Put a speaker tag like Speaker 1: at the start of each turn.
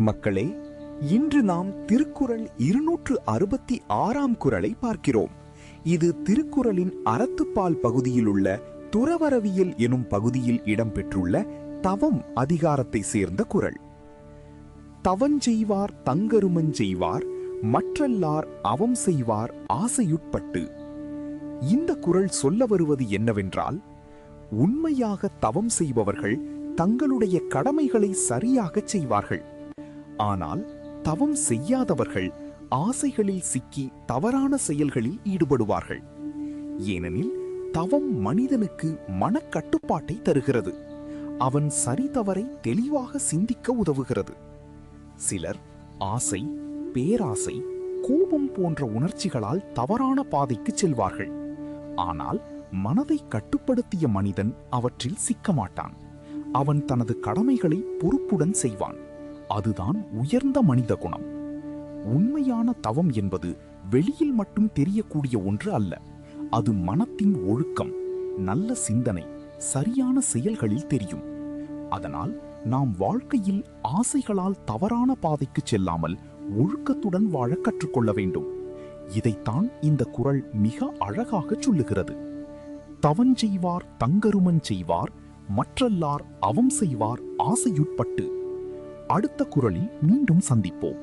Speaker 1: மக்களே, இன்று நாம் திருக்குறள் 266ஆம் குறளை பார்க்கிறோம். இது திருக்குறளின் அறத்துப்பால் பகுதியில் உள்ள துறவறவியல் எனும் பகுதியில் இடம்பெற்றுள்ள தவம் அதிகாரத்தை சேர்ந்த குறள். தவஞ்செய்வார் தங்கருமஞ்செய்வார், மற்றல்லார் அவம் செய்வார் ஆசையுட்பட்டு. இந்த குறள் சொல்ல வருவது என்னவென்றால், உண்மையாக தவம் செய்பவர்கள் தங்களுடைய கடமைகளை சரியாக செய்வார்கள். ஆனால் தவம் செய்யாதவர்கள் ஆசைகளில் சிக்கி தவறான செயல்களில் ஈடுபடுவார்கள். ஏனெனில் தவம் மனிதனுக்கு மனக்கட்டுப்பாட்டை தருகிறது. அவன் சரி தவறை தெளிவாக சிந்திக்க உதவுகிறது. சிலர் ஆசை, பேராசை, கோபம் போன்ற உணர்ச்சிகளால் தவறான பாதைக்கு செல்வார்கள். ஆனால் மனதை கட்டுப்படுத்திய மனிதன் அவற்றில் சிக்க மாட்டான். அவன் தனது கடமைகளை பொறுப்புடன் செய்வான். அதுதான் உயர்ந்த மனித குணம். உண்மையான தவம் என்பது வெளியில் மட்டும் தெரியக்கூடிய ஒன்று அல்ல. அது மனத்தின் ஒழுக்கம், நல்ல சிந்தனை, சரியான செயல்களில் தெரியும். அதனால் நாம் வாழ்க்கையில் ஆசைகளால் தவறான பாதைக்கு செல்லாமல் ஒழுக்கத்துடன் வாழ கற்றுக்கொள்ள வேண்டும். இதைத்தான் இந்த குறள் மிக அழகாக சொல்லுகிறது. தவஞ்செய்வார் தங்கருமன் செய்வார், மற்றல்லார் அவம் செய்வார் ஆசையுட்பட்டு. அடுத்த குறளில் மீண்டும் சந்திப்போம்.